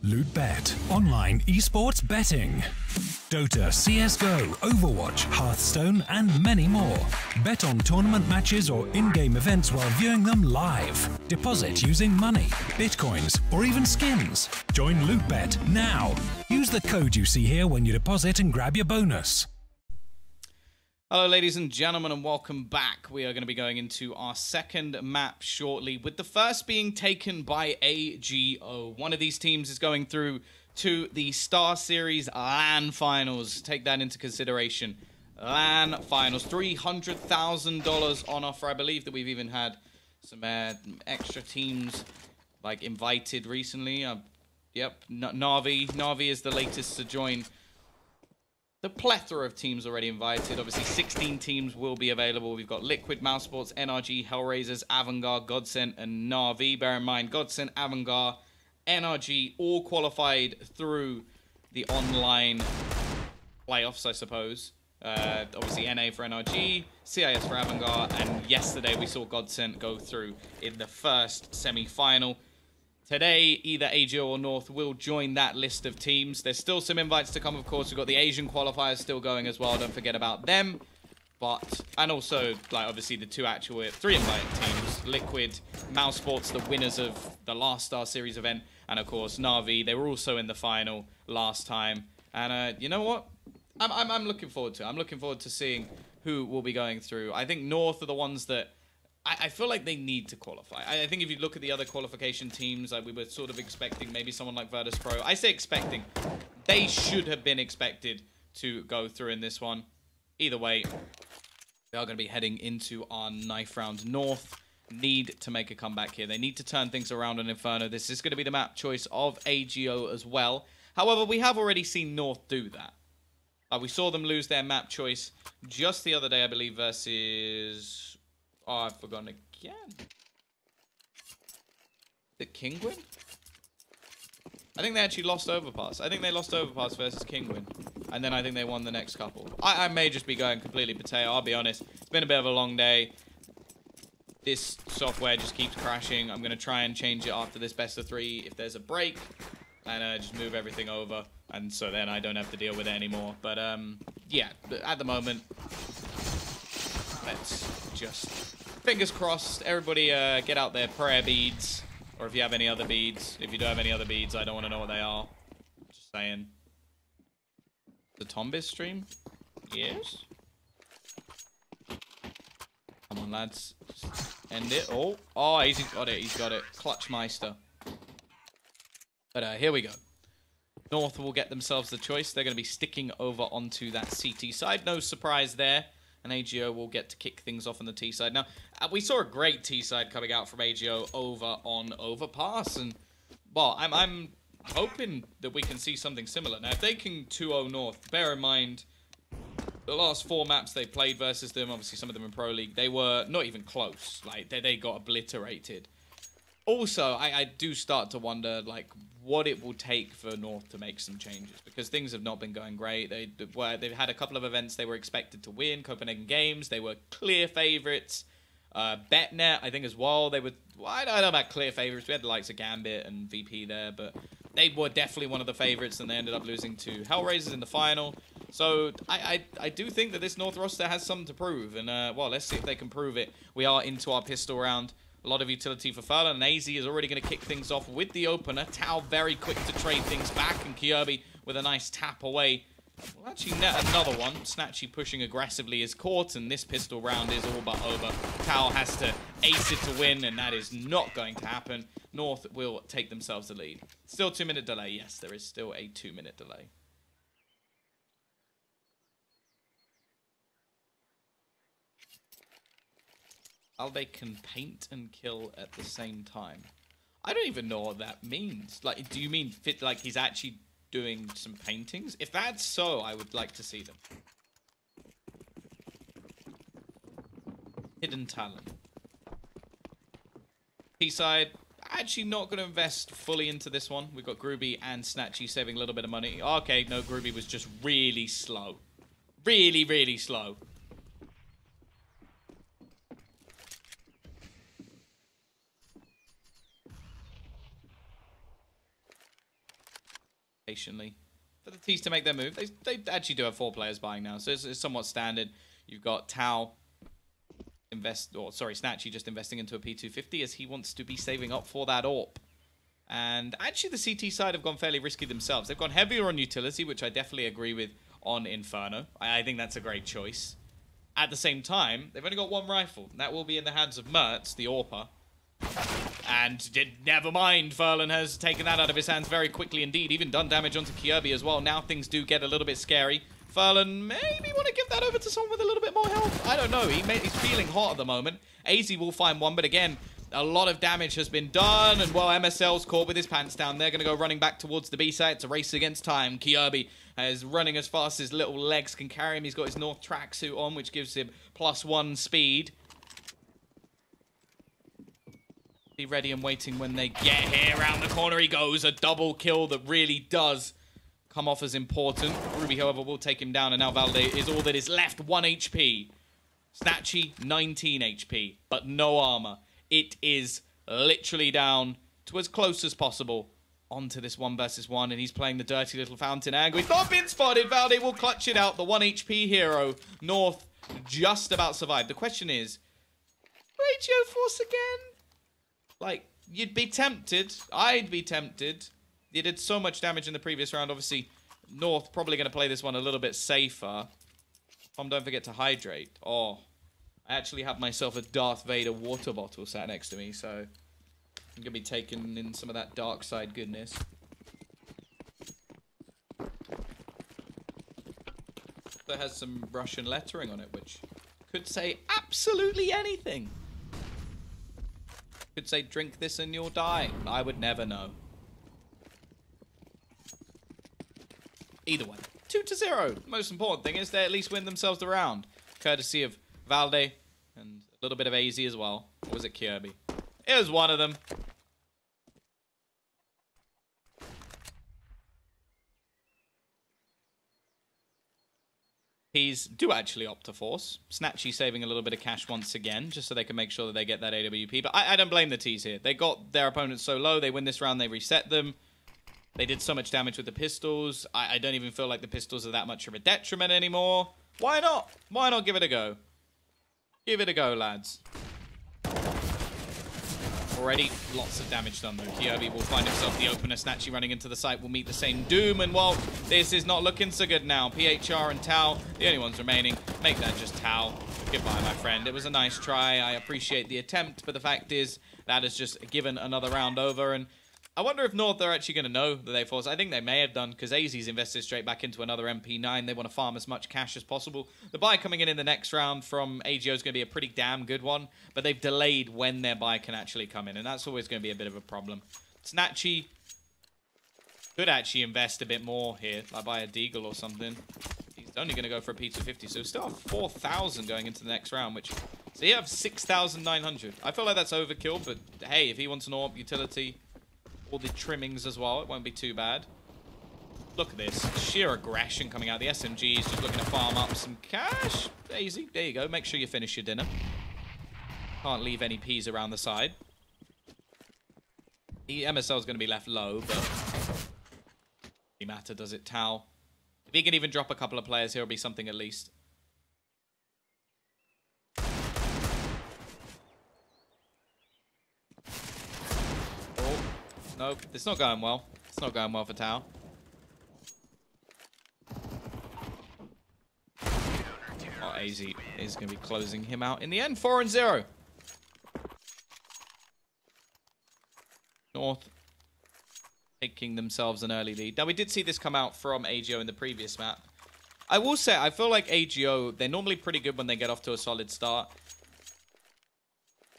LootBet, online esports betting. Dota, CSGO, Overwatch, Hearthstone, and many more. Bet on tournament matches or in-game events while viewing them live. Deposit using money, bitcoins, or even skins. Join LootBet now. Use the code you see here when you deposit and grab your bonus. Hello ladies and gentlemen, and welcome back. We are going to be going into our second map shortly, with the first being taken by AGO. One of these teams is going through to the StarSeries LAN finals. Take that into consideration. LAN finals, $300,000 on offer. I believe that we've even had some extra teams like invited recently. Yep, Na'Vi is the latest to join. The plethora of teams already invited. Obviously, 16 teams will be available. We've got Liquid, Mousesports, NRG, Hellraisers, Avangard, Godsent, and Na'Vi. Bear in mind, Godsent, Avangard, NRG all qualified through the online playoffs, I suppose. Obviously, NA for NRG, CIS for Avangard, and yesterday we saw Godsent go through in the first semi-final. Today, either AGO or North will join that list of teams. There's still some invites to come, of course. We've got the Asian qualifiers still going as well. Don't forget about them. And also, like, obviously, the three invited teams. Liquid, Mousesports, the winners of the last StarSeries event. And, of course, Na'Vi. They were also in the final last time. And, you know what? I'm looking forward to it. I'm looking forward to seeing who will be going through. I think North are the ones that I feel like they need to qualify. I think if you look at the other qualification teams, like we were sort of expecting maybe someone like Virtus.pro. I say expecting. They should have been expected to go through in this one. Either way, we are going to be heading into our knife round. North need to make a comeback here. They need to turn things around on Inferno. This is going to be the map choice of AGO as well. However, we have already seen North do that. We saw them lose their map choice just the other day, I believe, versus... Oh, I've forgotten again. Is it Kingwin? I think they actually lost Overpass. I think they lost Overpass versus Kingwin. And then I think they won the next couple. I may just be going completely potato, I'll be honest. It's been a bit of a long day. This software just keeps crashing. I'm going to try and change it after this best of 3 if there's a break. And just move everything over. And so then I don't have to deal with it anymore. But, yeah, at the moment, let's just... Fingers crossed, everybody get out their prayer beads. Or if you have any other beads. If you don't have any other beads, I don't want to know what they are. Just saying. The Tombiz stream? Yes? Come on, lads. Just end it. Oh, he's got it. He's got it. Clutchmeister. But here we go. North will get themselves the choice. They're going to be sticking over onto that CT side. No surprise there. And AGO will get to kick things off on the T side. Now, we saw a great T side coming out from AGO over on Overpass. And, well, I'm hoping that we can see something similar. Now, if they can 2-0 North, bear in mind, the last 4 maps they played versus them, obviously some of them in Pro League, they were not even close. Like, they got obliterated. Also, I do start to wonder, like, what it will take for North to make some changes, because things have not been going great. They've had a couple of events they were expected to win. Copenhagen Games, they were clear favorites. BetNet, I think as well, they were... Well, I don't know about clear favorites. We had the likes of Gambit and VP there, but they were definitely one of the favorites, and they ended up losing to Hellraisers in the final. So I do think that this North roster has something to prove, and, well, let's see if they can prove it. We are into our pistol round. A lot of utility for Furlan, and AZ is already going to kick things off with the opener. Tao very quick to trade things back, and Kirby with a nice tap away. Well, actually net another one. Snatchy pushing aggressively is caught, and this pistol round is all but over. Tao has to ace it to win, and that is not going to happen. North will take themselves the lead. Still 2-minute delay. Yes, there is still a 2-minute delay. How they can paint and kill at the same time. I don't even know what that means. Like, do you mean fit? Like he's actually doing some paintings? If that's so, I would like to see them. Hidden talent. T-side. Actually not going to invest fully into this one. We've got Groovy and Snatchy saving a little bit of money. Okay, no, Groovy was just really slow. Really, really slow. patiently for the T's to make their move. They actually do have 4 players buying now, so it's somewhat standard. You've got Tao Snatchy just investing into a P250 as he wants to be saving up for that AWP. And actually the CT side have gone fairly risky themselves. They've gone heavier on utility, which I definitely agree with on Inferno. I think that's a great choice. At the same time, they've only got 1 rifle. And that will be in the hands of Mertz, the AWPer. And never mind, Furlan has taken that out of his hands very quickly indeed. Even done damage onto Kirby as well. Now things do get a little bit scary. Furlan maybe want to give that over to someone with a little bit more health. I don't know. He's feeling hot at the moment. AZ will find one, but again, a lot of damage has been done. And well, MSL's caught with his pants down. They're going to go running back towards the B site. It's a race against time. Kirby is running as fast as his little legs can carry him. He's got his North tracksuit on, which gives him +1 speed. Be ready and waiting when they get here. Around the corner he goes. A double kill that really does come off as important. Ruby, however, will take him down, and now Valde is all that is left. 1 HP. Snatchy, 19 HP, but no armor. It is literally down to as close as possible onto this 1 versus 1, and he's playing the dirty little fountain angle. He's not been spotted. Valde will clutch it out. The 1 HP hero. North just about survived. The question is, Ratio Force again? Like, you'd be tempted. I'd be tempted. You did so much damage in the previous round. Obviously, North probably going to play this one a little bit safer. Don't forget to hydrate. Oh, I actually have myself a Darth Vader water bottle sat next to me, so I'm going to be taking in some of that dark side goodness. That has some Russian lettering on it, which could say absolutely anything. Could say, drink this and you'll die. I would never know. Either way, 2-0. The most important thing is they at least win themselves the round. Courtesy of Valde and a little bit of AZ as well. Or was it Kirby? It was one of them. He's do actually opt to force. Snatchy saving a little bit of cash once again, just so they can make sure that they get that AWP. But I don't blame the T's here. They got their opponents so low. They win this round. They reset them. They did so much damage with the pistols. I don't even feel like the pistols are that much of a detriment anymore. Why not? Why not give it a go? Give it a go, lads. Already lots of damage done, though. Kirby will find himself the opener. Snatchy running into the site will meet the same doom. And, well, this is not looking so good now. PHR and Tao, the only ones remaining. Make that just Tao. Goodbye, my friend. It was a nice try. I appreciate the attempt. But the fact is, that has just given another round over. And I wonder if North are actually going to know that they forced. I think they may have done, because AZ's invested straight back into another MP9. They want to farm as much cash as possible. The buy coming in the next round from AGO is going to be a pretty damn good one, but they've delayed when their buy can actually come in, and that's always going to be a bit of a problem. Snatchy could actually invest a bit more here, like buy a Deagle or something. He's only going to go for a P250, so still have 4,000 going into the next round, which... So you have 6,900. I feel like that's overkill, but hey, if he wants an AWP utility... all the trimmings as well, it won't be too bad. Look at this. Sheer aggression coming out. The SMG is just looking to farm up some cash. Easy. There you go. Make sure you finish your dinner. Can't leave any peas around the side. The MSL is going to be left low, but... doesn't matter, does it, Tao? If he can even drop a couple of players here, it'll be something at least. Nope, it's not going well. It's not going well for Tao. Oh, AZ is going to be closing him out in the end. 4-0. North taking themselves an early lead. Now, we did see this come out from AGO in the previous map. I will say, I feel like AGO, they're normally pretty good when they get off to a solid start.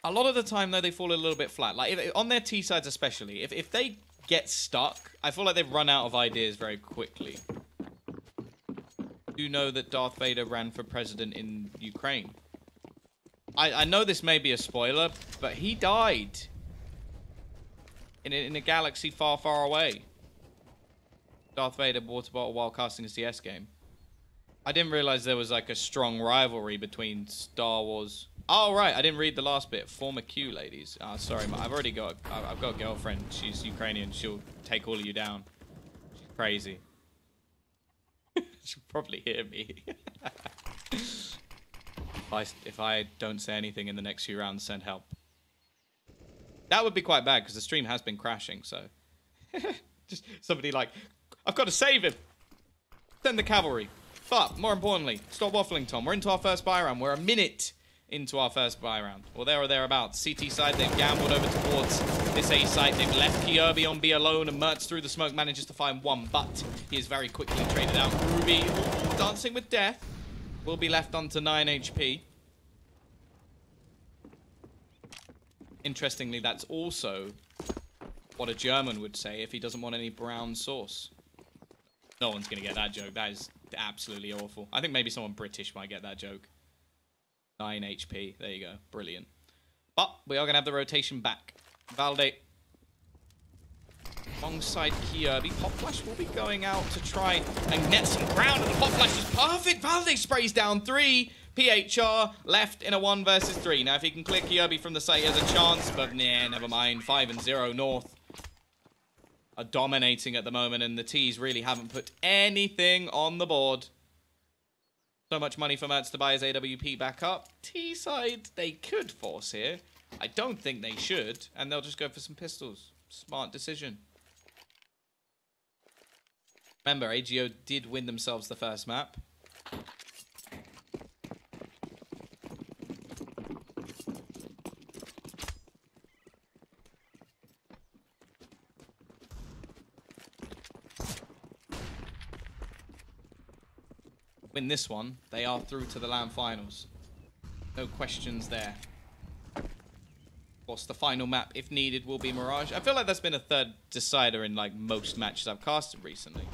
A lot of the time, though, they fall a little bit flat. Like, on their T-sides especially, if they get stuck, I feel like they've run out of ideas very quickly. You know that Darth Vader ran for president in Ukraine. I know this may be a spoiler, but he died in a galaxy far, far away. Darth Vader water bottle while casting a CS game. I didn't realize there was, like, a strong rivalry between Star Wars... Oh, right. I didn't read the last bit. Former Q, ladies. Sorry, I've got a girlfriend. She's Ukrainian. She'll take all of you down. Crazy. She'll probably hear me. If I don't say anything in the next few rounds, send help. That would be quite bad because the stream has been crashing, so. Just somebody like, I've got to save him. Send the cavalry. But, more importantly, stop waffling, Tom. We're into our first buy round. We're a minute into our first buy round. Or there or thereabouts. CT side, they've gambled over towards this A site. They've left Kirby on B alone, and Mertz through the smoke manages to find one, but he is very quickly traded out. Ruby, ooh, dancing with death, will be left onto 9 HP. Interestingly, that's also what a German would say if he doesn't want any brown sauce. No one's going to get that joke. That is absolutely awful. I think maybe someone British might get that joke. 9 HP. There you go. Brilliant. But we are going to have the rotation back. Valde alongside Kirby. Pop Flash will be going out to try and net some ground, and the Pop Flash is perfect. Valde sprays down 3. PHR left in a 1 versus 3. Now, if he can clear Kirby from the site, he has a chance, but nah, never mind. 5-0 North are dominating at the moment, and the T's really haven't put anything on the board. So much money for Mertz to buy his AWP back up. T side, they could force here. I don't think they should, and they'll just go for some pistols. Smart decision. Remember, AGO did win themselves the first map. Win this one, they are through to the LAN finals. No questions there. Of course, the final map, if needed, will be Mirage. I feel like that's been a third decider in like most matches I've casted recently.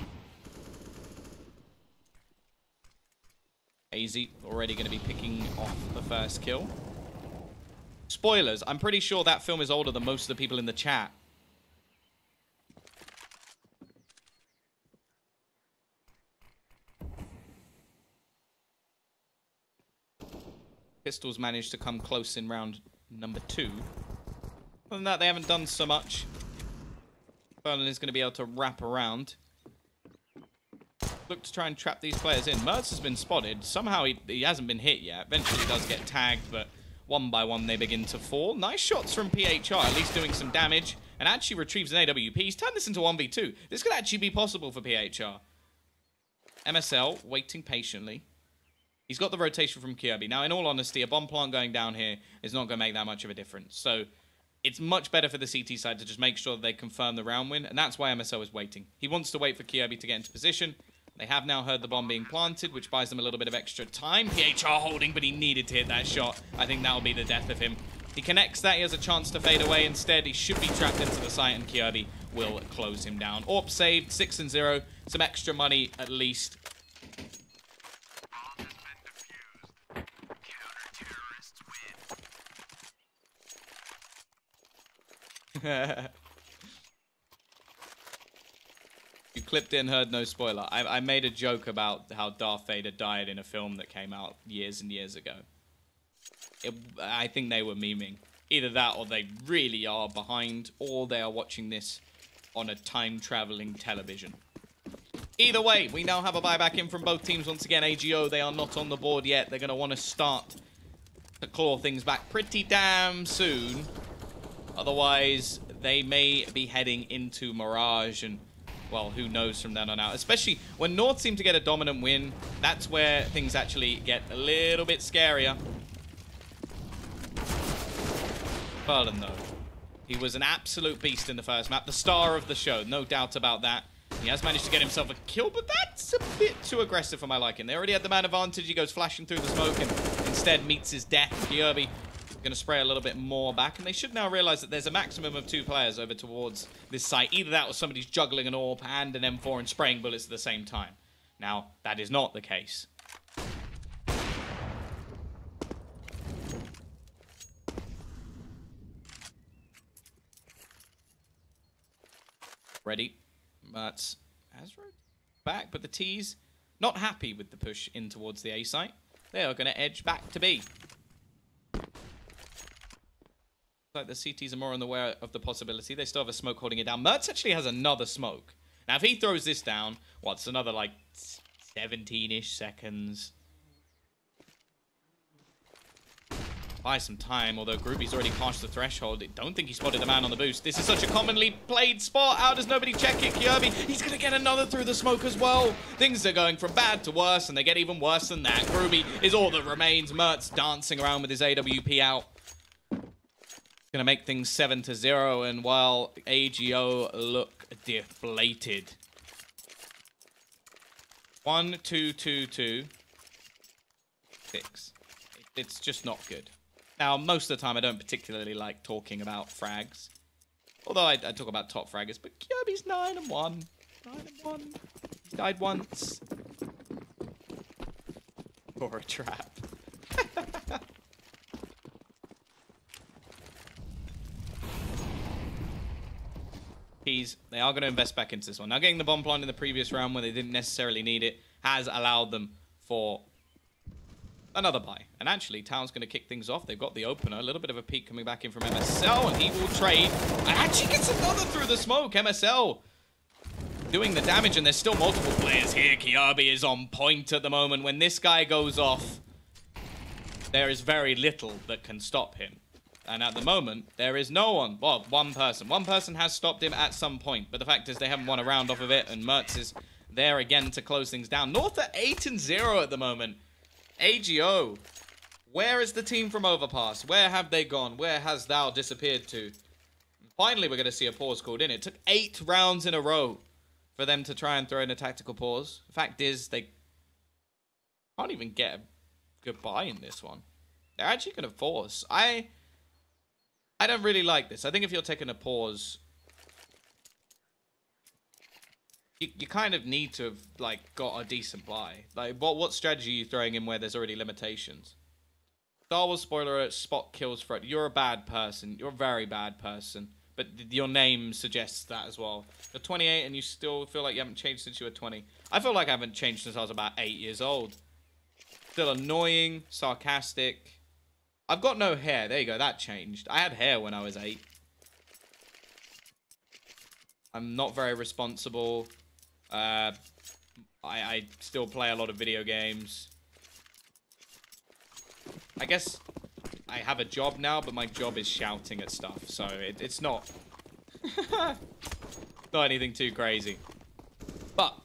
AZ already going to be picking off the first kill. Spoilers, I'm pretty sure that film is older than most of the people in the chat. Pistols managed to come close in round number 2. Other than that, they haven't done so much. Berlin is going to be able to wrap around. Look to try and trap these players in. Mertz has been spotted. Somehow he hasn't been hit yet. Eventually he does get tagged, but one by one they begin to fall. Nice shots from PHR, at least doing some damage. And actually retrieves an AWP. He's turned this into 1v2. This could actually be possible for PHR. MSL waiting patiently. He's got the rotation from Kirby. Now, in all honesty, a bomb plant going down here is not going to make that much of a difference. So, it's much better for the CT side to just make sure that they confirm the round win, and that's why MSO is waiting. He wants to wait for Kirby to get into position. They have now heard the bomb being planted, which buys them a little bit of extra time. PHR holding, but he needed to hit that shot. I think that will be the death of him. He connects that, he has a chance to fade away. Instead, he should be trapped into the site, and Kirby will close him down. AWP saved, 6-0. Some extra money, at least. You clipped in, heard no spoiler. I made a joke about how Darth Vader died in a film that came out years and years ago. I think they were memeing. Either that or they really are behind, or they are watching this on a time-traveling television. Either way, we now have a buyback in from both teams once again. AGO, they are not on the board yet. They're going to want to start to claw things back pretty damn soon. Otherwise, they may be heading into Mirage, and, well, who knows from then on out. Especially when North seem to get a dominant win, that's where things actually get a little bit scarier. Berlin, though. He was an absolute beast in the first map. The star of the show, no doubt about that. He has managed to get himself a kill, but that's a bit too aggressive for my liking. They already had the man advantage. He goes flashing through the smoke and instead meets his death. Kirby going to spray a little bit more back, and they should now realize that there's a maximum of 2 players over towards this site. Either that or somebody's juggling an AWP and an M4 and spraying bullets at the same time. Now, that is not the case. Ready. But Azro back, but the T's not happy with the push in towards the A site. They are going to edge back to B. Like the CTs are more unaware of the possibility. They still have a smoke holding it down. Mertz actually has another smoke. Now, if he throws this down, what's another, like, 17-ish seconds? Buy some time, although Groupie's already passed the threshold. I don't think he spotted the man on the boost. This is such a commonly played spot. How does nobody check it? Kirby, he's going to get another through the smoke as well. Things are going from bad to worse, and they get even worse than that. Groupie is all that remains. Mertz dancing around with his AWP out. Going to make things 7-0, and while AGO look deflated. 1, 2, 2, 2. 6. It's just not good. Now, most of the time, I don't particularly like talking about frags. Although I talk about top fraggers, but Kirby's 9-1. 9-1. He died once. Or a trap. They are going to invest back into this one. Now, getting the bomb plant in the previous round when they didn't necessarily need it has allowed them for another buy. And actually, Tao's going to kick things off. They've got the opener. A little bit of a peek coming back in from MSL, and he will trade. And actually gets another through the smoke. MSL doing the damage, and there's still multiple players here. Kirby is on point at the moment. When this guy goes off, there is very little that can stop him. And at the moment, there is no one. Well, one person. One person has stopped him at some point. But the fact is they haven't won a round off of it. And Mertz is there again to close things down. North at 8-0 at the moment. AGO. Where is the team from Overpass? Where have they gone? Where has thou disappeared to? Finally, we're going to see a pause called in. It took 8 rounds in a row for them to try and throw in a tactical pause. The fact is, they can't even get a goodbye in this one. They're actually going to force. I don't really like this. I think if you're taking a pause, you kind of need to have, like, got a decent buy. Like, what strategy are you throwing in where there's already limitations? Star Wars spoiler alert, spot kills Fred. You're a bad person. You're a very bad person. But your name suggests that as well. You're 28 and you still feel like you haven't changed since you were 20. I feel like I haven't changed since I was about 8 years old. Still annoying, sarcastic. I've got no hair. There you go. That changed. I had hair when I was 8. I'm not very responsible. I still play a lot of video games. I guess I have a job now, but my job is shouting at stuff. So it's not... not anything too crazy. But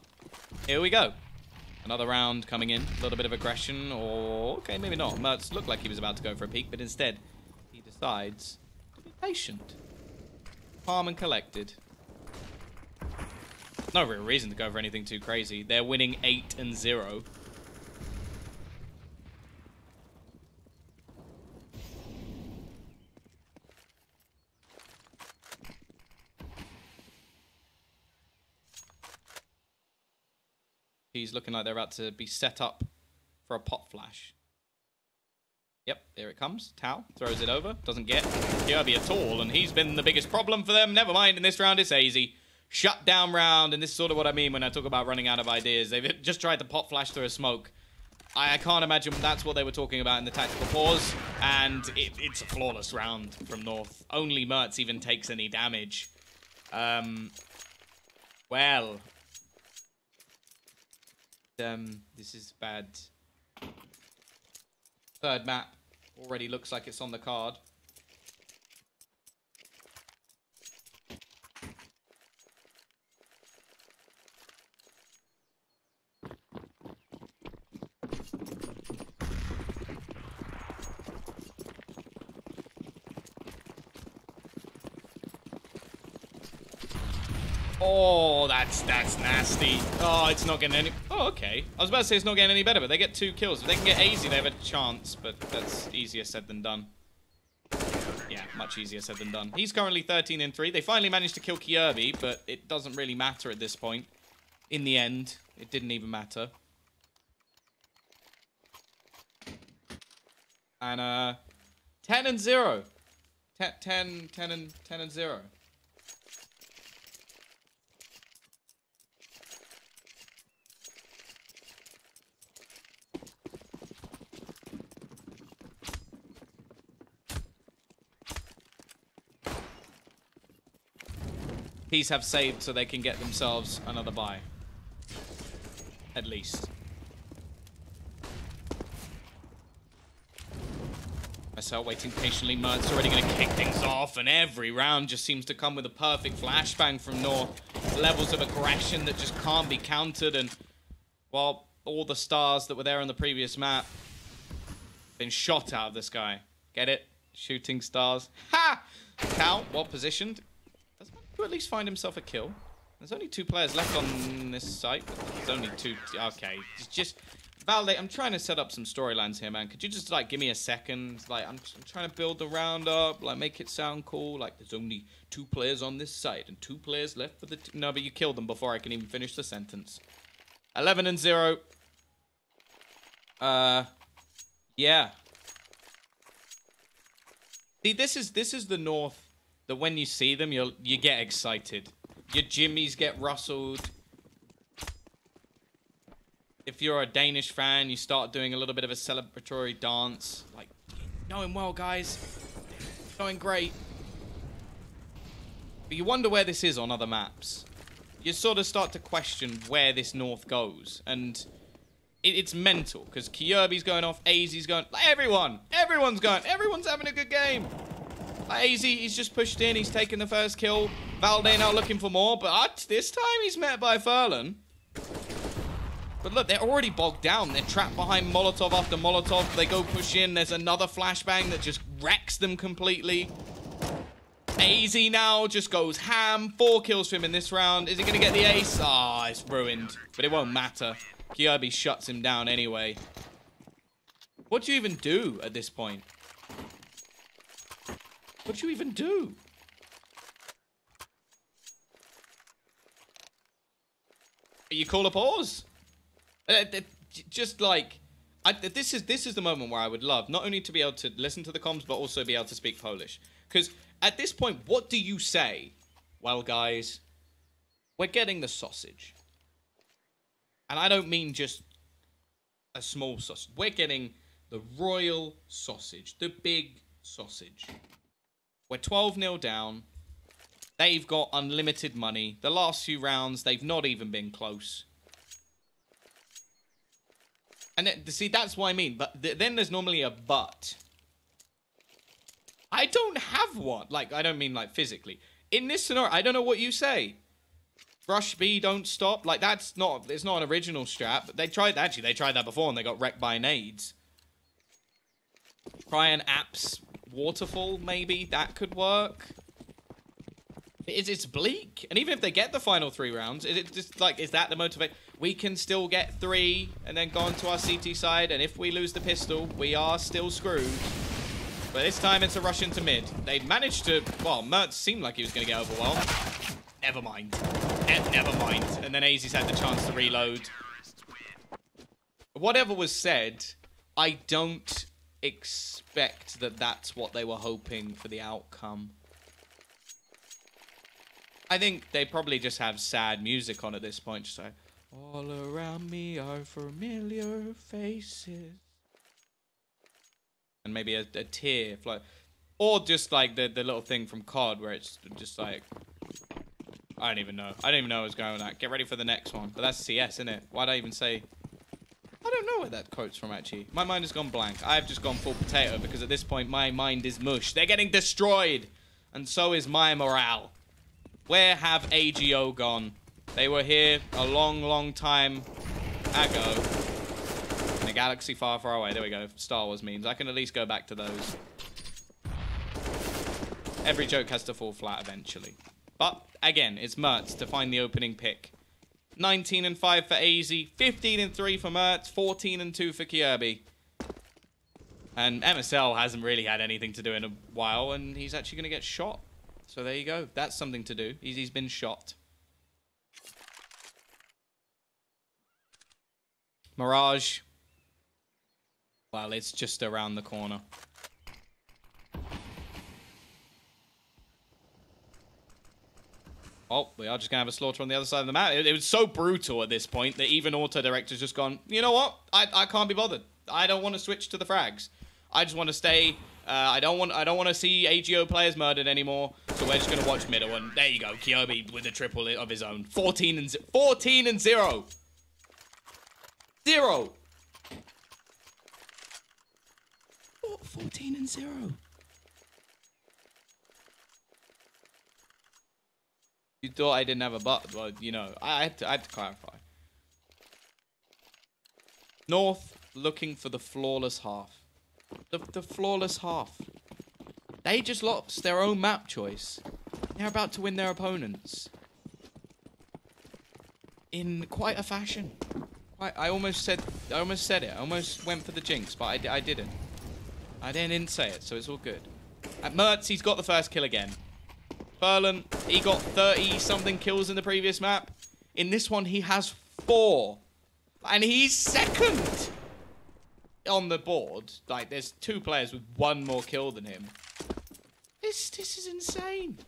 here we go. Another round coming in. A little bit of aggression, or... Okay, maybe not. Mertz looked like he was about to go for a peek, but instead, he decides to be patient. Calm and collected. No real reason to go for anything too crazy. They're winning 8-0. He's looking like they're about to be set up for a pop flash. Yep, there it comes. Tao throws it over. Doesn't get Kirby at all, and he's been the biggest problem for them. Never mind, in this round it's easy. Shut down round, and this is sort of what I mean when I talk about running out of ideas. They've just tried to pop flash through a smoke. I can't imagine that's what they were talking about in the tactical pause, and it's a flawless round from North. Only Mertz even takes any damage. Well... this is bad. Third map already looks like it's on the card. Oh, that's nasty. Oh, it's not getting any... Oh, okay. I was about to say it's not getting any better, but they get 2 kills. If they can get easy, they have a chance, but that's easier said than done. Yeah, much easier said than done. He's currently 13-3. They finally managed to kill Kirby, but it doesn't really matter at this point. In the end, it didn't even matter. And, 10-0. 10-0. Peas have saved so they can get themselves another buy. At least. Myself waiting patiently. Mert's already going to kick things off, and every round just seems to come with a perfect flashbang from North. Levels of aggression that just can't be countered, and well, all the stars that were there on the previous map been shot out of the sky. Get it? Shooting stars. Ha! Cal, well positioned. Does want to at least find himself a kill. There's only 2 players left on this site. There's only 2. Okay, just validate. I'm trying to set up some storylines here, man. Could you just, like, give me a second? Like, I'm trying to build the round up, like, make it sound cool. Like, there's only 2 players on this site and 2 players left for the... No, but you killed them before I can even finish the sentence. 11-0. Yeah. See, this is the North that when you see them, you get excited. Your jimmies get rustled. If you're a Danish fan, you start doing a little bit of a celebratory dance. Like, going well, guys. Going great. But you wonder where this is on other maps. You sort of start to question where this North goes. And it's mental, because Kirby's going off, AZ's going... Like, everyone's going. Everyone's having a good game. Like, AZ, he's just pushed in. He's taken the first kill. Valde now looking for more, but this time he's met by Furlan. But look, they're already bogged down. They're trapped behind Molotov after Molotov. They go push in. There's another flashbang that just wrecks them completely. AZ now just goes ham. 4 kills for him in this round. Is he going to get the ace? Ah, it's ruined. But it won't matter. Kirby shuts him down anyway. What do you even do at this point? What do you even do? You call a pause? Just like, this is the moment where I would love not only to be able to listen to the comms, but also be able to speak Polish. Because at this point, what do you say? Well, guys, we're getting the sausage. And I don't mean just a small sausage. We're getting the royal sausage, the big sausage. We're 12-0 down. They've got unlimited money. The last few rounds, they've not even been close. And see, that's what I mean. But then there's normally a but. I don't have one. Like, I don't mean like physically. In this scenario, I don't know what you say. Rush B, don't stop. Like, it's not an original strat. But they tried that before and they got wrecked by nades. Try an apps waterfall, maybe. That could work. It's bleak. And even if they get the final 3 rounds, is it just like, is that the motivation? We can still get 3 and then go on to our CT side. And if we lose the pistol, we are still screwed. But this time it's a rush into mid. They managed to, well, Mertz seemed like he was going to get overwhelmed. Never mind. Never mind. And then AZ's had the chance to reload. Whatever was said, I don't expect that that's what they were hoping for the outcome. I think they probably just have sad music on at this point. Just like, all around me are familiar faces. And maybe a tear flow. Or just like the little thing from COD where it's just like, I don't even know. I don't even know what's going on with that. Get ready for the next one. But that's CS, isn't it? Why'd I even say... I don't know where that quote's from, actually. My mind has gone blank. I've just gone full potato because at this point, my mind is mush. They're getting destroyed. And so is my morale. Where have AGO gone? They were here a long, long time ago. In a galaxy far, far away. There we go. Star Wars memes. I can at least go back to those. Every joke has to fall flat eventually. But, again, it's Mertz to find the opening pick. 19-5 for AZ, 15-3 for Mertz, 14-2 for Kirby. And MSL hasn't really had anything to do in a while, and he's actually going to get shot. So there you go. That's something to do. He's been shot. Mirage. Well, it's just around the corner. Oh, we are just going to have a slaughter on the other side of the map. It was so brutal at this point that even Auto Director's just gone, you know what? I can't be bothered. I don't want to switch to the frags. I just want to stay I don't want to see AGO players murdered anymore. So we're just gonna watch middle. And there you go, Kyobi with a triple of his own. 14 and 0. 0. 14 and 0. You thought I didn't have a butt? Well, you know, I had to clarify. North looking for the flawless half. The flawless half. They just lost their own map choice. They're about to win their opponents. In quite a fashion. I almost said it. I almost went for the jinx, but I didn't. I didn't say it, so it's all good. At Mertz, he's got the first kill again. Furlan, he got 30-something kills in the previous map. In this one, he has 4. And he's second on the board. Like, there's 2 players with 1 more kill than him. This is insane.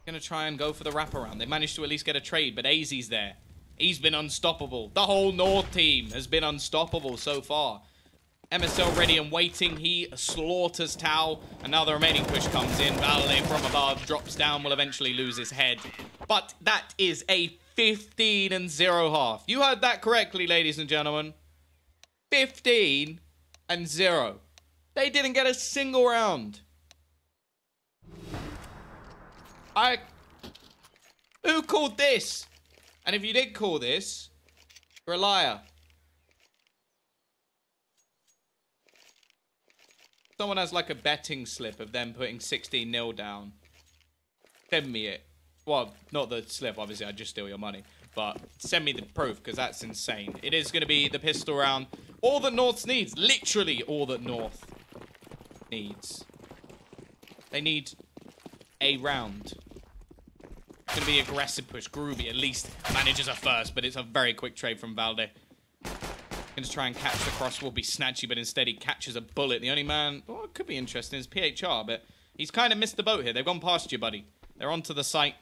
Gonna try and go for the wraparound. They managed to at least get a trade, but AZ's there. He's been unstoppable. The whole North team has been unstoppable so far. MSL ready and waiting. He slaughters Tau. And now the remaining push comes in. Valde from above drops down. Will eventually lose his head. But that is a 15 and 0 half. You heard that correctly, ladies and gentlemen. 15 and 0. They didn't get a single round. Who called this? And if you did call this, you're a liar. Someone has like a betting slip of them putting 16-0 down. Send me it. Well, not the slip, obviously, I'd just steal your money. But send me the proof, because that's insane. It is going to be the pistol round. All that North needs. Literally all that North needs. They need a round. It's going to be aggressive push. Groovy at least manages a first, but it's a very quick trade from Valde. Going to try and catch the cross. Will be snatchy, but instead he catches a bullet. The only man, well, it could be interesting, is PHR, but he's kind of missed the boat here. They've gone past you, buddy. They're onto the site.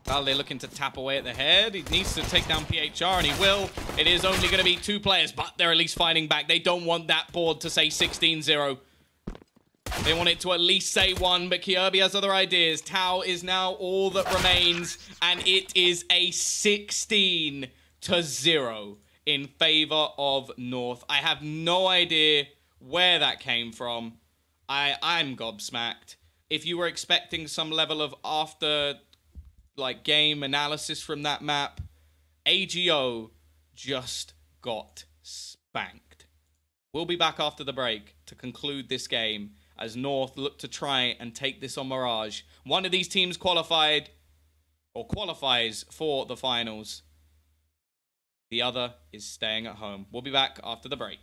Valde looking to tap away at the head. He needs to take down PHR, and he will. It is only going to be 2 players, but they're at least fighting back. They don't want that board to say 16-0. They want it to at least say 1, but Kirby has other ideas. Tau is now all that remains, and it is a 16-0 in favor of North. I have no idea where that came from. I'm gobsmacked. If you were expecting some level of after, like, game analysis from that map, AGO just got spanked. We'll be back after the break to conclude this game as North look to try and take this on Mirage. One of these teams qualified or qualifies for the finals. The other is staying at home. We'll be back after the break.